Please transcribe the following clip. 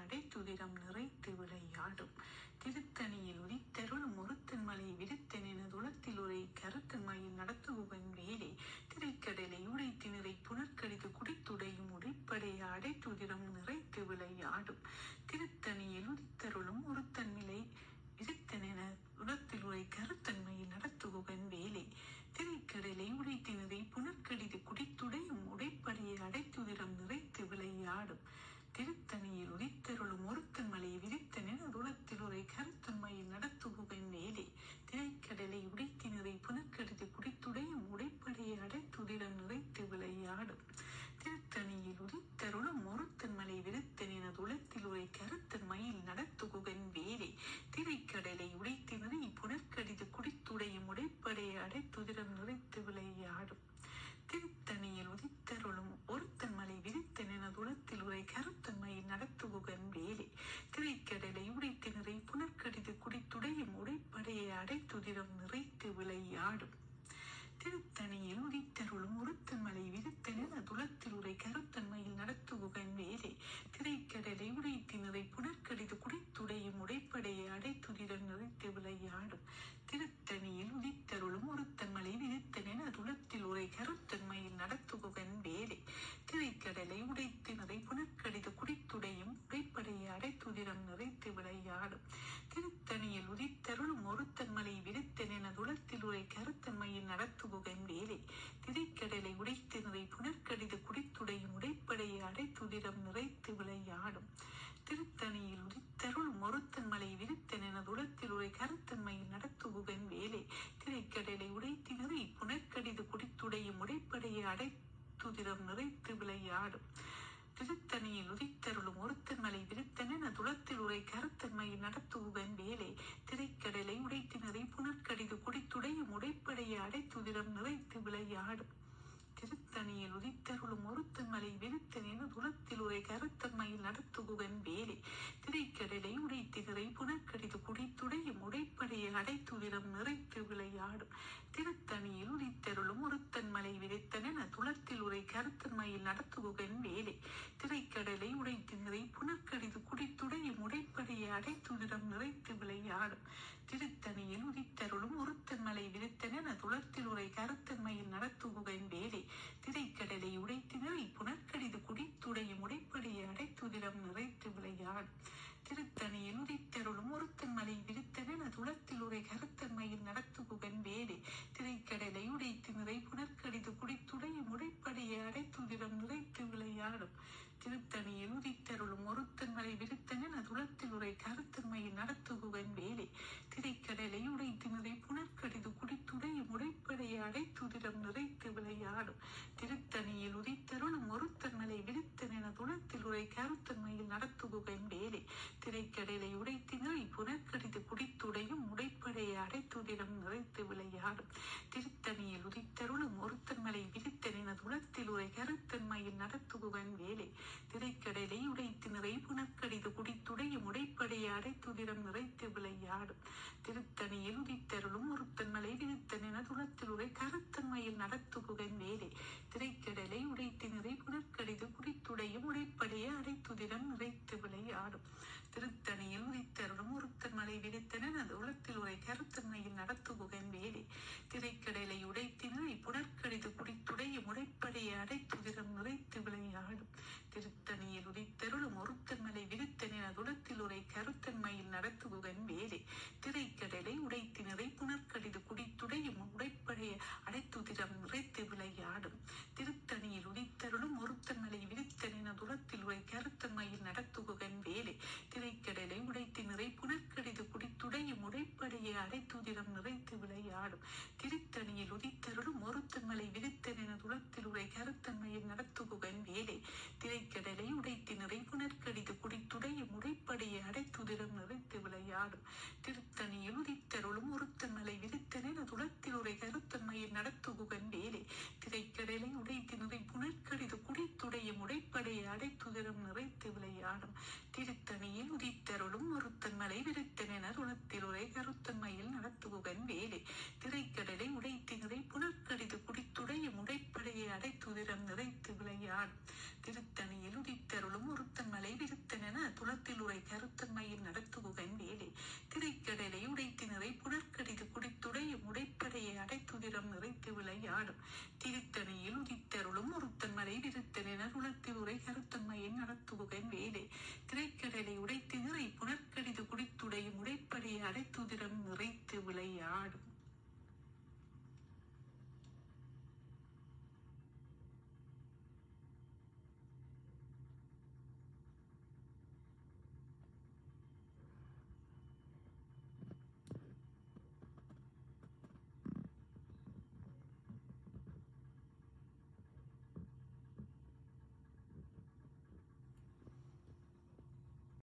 அடைத்துதிரம் நிறைத்து விளையாடும். திருத்தணியில் உதித்தருளும் ஒருத்தன் மலை விருத்தனென துளத்தில் உரை கருத்தன் மயில் நடத்துகுவன் வேலை திரைக்கடலை உடைத்து நிறை புனற்கடிது குடித்துடையும் உடைப்படைய அடைத்துதிரம் நிறைத்து விளையாடும். திருத்தணியில் உதித்தருளும் ஒருத்தன் மலை விருத்தனென உலத்தில் உரை கருத்தன்மையில் நடத்துகுவன் வேலை திரைக்கடலை உடைத்தினரை புனற்கடிது குடித்துடையும் உடைப்படையை அடைத்துதிரம் நிறைத்து விளையாடும். திருத்தணியில் உதித்தருளும் ஒருத்தன் மலை விரித்தனென துளத்தில் உரை கருத்தன்மையில் நடத்துகுவன் வேலை திரைக்கடலை உடைத்தினரை புனற்கடிது குடித்துடையும் உடைப்படையை அடைத்துதிரம் நிறைத்து விளையாடும். திருத்தணியில் உதித்தருளும் ஒருத்தன் மலை விருத்தனென துளத்தில் உரை கருத்தன் மயில் நடத்துகுவன் வேலை திரைக்கடலை உடைத்தினரை புனற்கடிது குடித்துடையும் உடைப்படையை அடைத்துதிரம் நிறைத்து விளையாடும். திருத்தணியில் உதித்தருளும் ஒருத்தன் மலை விரித்தனென துளத்தில் உரை கருத்தன்மையில் நடத்துகுவன் வேலை திரைக்கடலை உடைத்தினரை புனற்கடிது குடித்துடையும் உடைப்படையை அடைத்துதிரம் நிறைத்து விளையாடும். திருத்தணியில் உதித்தருளும் ஒருத்தன் மலை விருத்தனென துளத்தில் உரை கருத்தன்மையில் நடத்துகுவன் வேலை திரைக்கடலை உடைத்தினரை புனற்கடிது குடித்துடையும் உடைப்படையை அடைத்துதிரம் நிறைத்து விளையாடும். திருத்தணியில் உதித்தருளும் ஒருத்தன் மலை விருத்தனென துளத்தில் உரை கருத்தன்மையில் நடத்துகுவன் வேலை திரைக்கடலை உடைத்தினரை புனற்கடிது குடித்துடையும் உடைப்படையை அடைத்துதிரம் நிறைத்து விளையாடும். திருத்தணியில் உதித்தருளும் ஒருத்தன் மலை விருத்தனென துளத்தில் உரை கருத்தன்மையில் நடத்துகுவன் வேலை திரைக்கடலை உடைத்தினரை புனற்கடிது குடித்துடையும் உடைப்படையை அடைத்துதிரம் நிறைத்து விளையாடும். திருத்தணியில் உதித்தருளும் ஒருத்தன் மலை விருத்தனென துளத்தில் உரை கருத்தன்மையில் நடத்துகுவன் வேலை திரைக்கடலை உடைத்தினரை புனற்கடிது குடித்துடையும் உடைப்படையை அடைத்துதிரம் நிறைத்து விளையாடும். திருத்தணியில் உதித்தருளும் ஒருத்தன் மலை விருத்தனென துளத்தில் உரை கருத்தன்மையில் நடத்துகுவன் வேலை திரைக்கடலை உடைத்தினரை புனற்கடிது குடித்துடையும் உடைப்படையை அடைத்துதிரம் நிறைத்து விளையாடும். திருத்தணியில் உதித்தருளும் ஒருத்தன் மலை விருத்தனென துளத்தில் உரை கருத்தன்மையில் நடத்துகுவன் வேலை திரைக்கடலை உடைத்தினரை புனற்கடிது குடித்துடையும் உடைப்படையை அடைத்துதிரம் நிறைத்து விளையாடும். திருத்தணியில் உதித்தருளும் ஒருத்தன் மலை விருத்தனென துளத்தில் உரை கருத்தன்மையில் நடத்துகுவன் வேலை திரைக்கடலை உடைத்தினரை புனற்கடிது குடித்துடையும் உடைப்படையை அடைத்துதிரம் நிறைத்து விளையாடும். திருத்தணியில் உதித்தருளும் ஒருத்தன் மலை விருத்தனென துளத்தில் உரை கருத்தன்மையில் நடத்துகுவன் வேலை திரைக்கடலை உடைத்தினரை புனற்கடிது குடித்துடையும் உடைப்படையை அடைத்துதிரம் நிறைத்து விளையாடும். திருத்தணியில் உதித்தருளும் ஒருத்தன் மலை விருத்தனென துளத்தில் உரை கருத்தன்மையில் நடத்துகுவன் வேலை திரைக்கடலை உடைத்தினரை புனற்கடிது குடித்துடையும் உடைப்படையை அடைத்துதிரம் நிறைத்து விளையாடும். திருத்தணியில் உதித்தருளும் ஒருத்தன் மலை விருத்தனென துளத்தில் உரை கருத்தன்மையில் நடத்துகுவன் வேலை திரைக்கடலை உடைத்தினரை புனற்கடிது குடித்துடையும் உடைப்படையை அடைத்துதிரம் நிறைத்து விளையாடும். திருத்தணியில் உதித்தருளும் ஒருத்தன் மலை விருத்தனென துளத்தில் உரை கருத்தன்மையில் நடத்துகுவன் வேலை திரைக்கடலை உடைத்தினரை புனற்கடிது குடித்துடையும் உடைப்படையை அடைத்துதிரம் நிறைத்து விளையாடும். திருத்தணியில் உதித்தருளும் ஒருத்தன் மலை விருத்தனென துளத்தில் உரை கருத்தன்மையில் நடத்துகுவன் வேலை திரைக்கடலை உடைத்தினரை புனற்கடிது குடித்துடையும் உடைப்படையை அடைத்துதிரம் நிறைத்து விளையாடும். திருத்தணியில் உதித்தருளும் ஒருத்தன் மலை விருத்தனென துளத்தில் உரை கருத்தன்மையில் நடத்துகுவன் வேலை திரைக்கடலை உடைத்தினரை புனற்கடிது குடித்துடையும் உடைப்படையை அடைத்துதிரம் நிறைத்து விளையாடும். திருத்தணியில் உதித்தருளும் ஒருத்தன் மலை விருத்தனென துளத்தில் உரை கருத்தன்மையில் நடத்துகுவன் வேலை திரைக்கடலை உடைத்தினரை புனற்கடிது குடித்துடையும் உடைப்படையை அடைத்துதிரம் நிறைத்து விளையாடும். திருத்தணியில் உதித்தருளும் ஒருத்தன் மலை விருத்தனென துளத்தில் உரை கருத்தன்மையில் நடத்துகுவன் வேலை திரைக்கடலை உடைத்தினரை புனற்கடிது குடித்துடையும் உடைப்படையை அடைத்துதிரம் நிறைத்து விளையாடும். திருத்தணியில் உதித்தருளும் ஒருத்தன் மலை விருத்தனென துளத்தில் உரை கருத்தன்மையில் நடத்துகுவன் வேலை திரைக்கடலை உடைத்தினரை புனற்கடிது குடித்துடையும் உடைப்படையை அடைத்துதிரம் நிறைத்து விளையாடும். திருத்தணியில் உதித்தருளும் ஒருத்தன் மலை விருத்தனென துளத்தில் உரை கருத்தன்மையில் நடத்துகுவன் வேலை திரைக்கடலை உடைத்தினரை புனற்கடிது குடித்துடையும் உடைப்படையை அடைத்துதிரம் நிறைத்து விளையாடும். திருத்தணியில் உதித்தருளும் ஒருத்தன் மலை விருத்தனென துளத்தில் உரை கருத்தன்மையில் நடத்துகுவன் வேலை திரைக்கடலை உடைத்தினரை புனற்கடிது குடித்துடையும் உடைப்படையை அடைத்துதிரம் நிறைத்து விளையாடும். திருத்தணியில் உதித்தருளும் ஒருத்தன் மலை விருத்தனென துளத்தில் உரை கருத்தன்மையில் நடத்துகுவன் வேலை திரைக்கடலை உடைத்தினரை புனற்கடிது குடித்துடையும் உடைய முடைப்படையை அடைத்துதிரம் நிறைத்து விளையாடும் திருத்தணியில் உதித்தருளும் ஒருத்தன் மலை விருத்தன் என துளத்தில் உரை கருத்தன்மையில்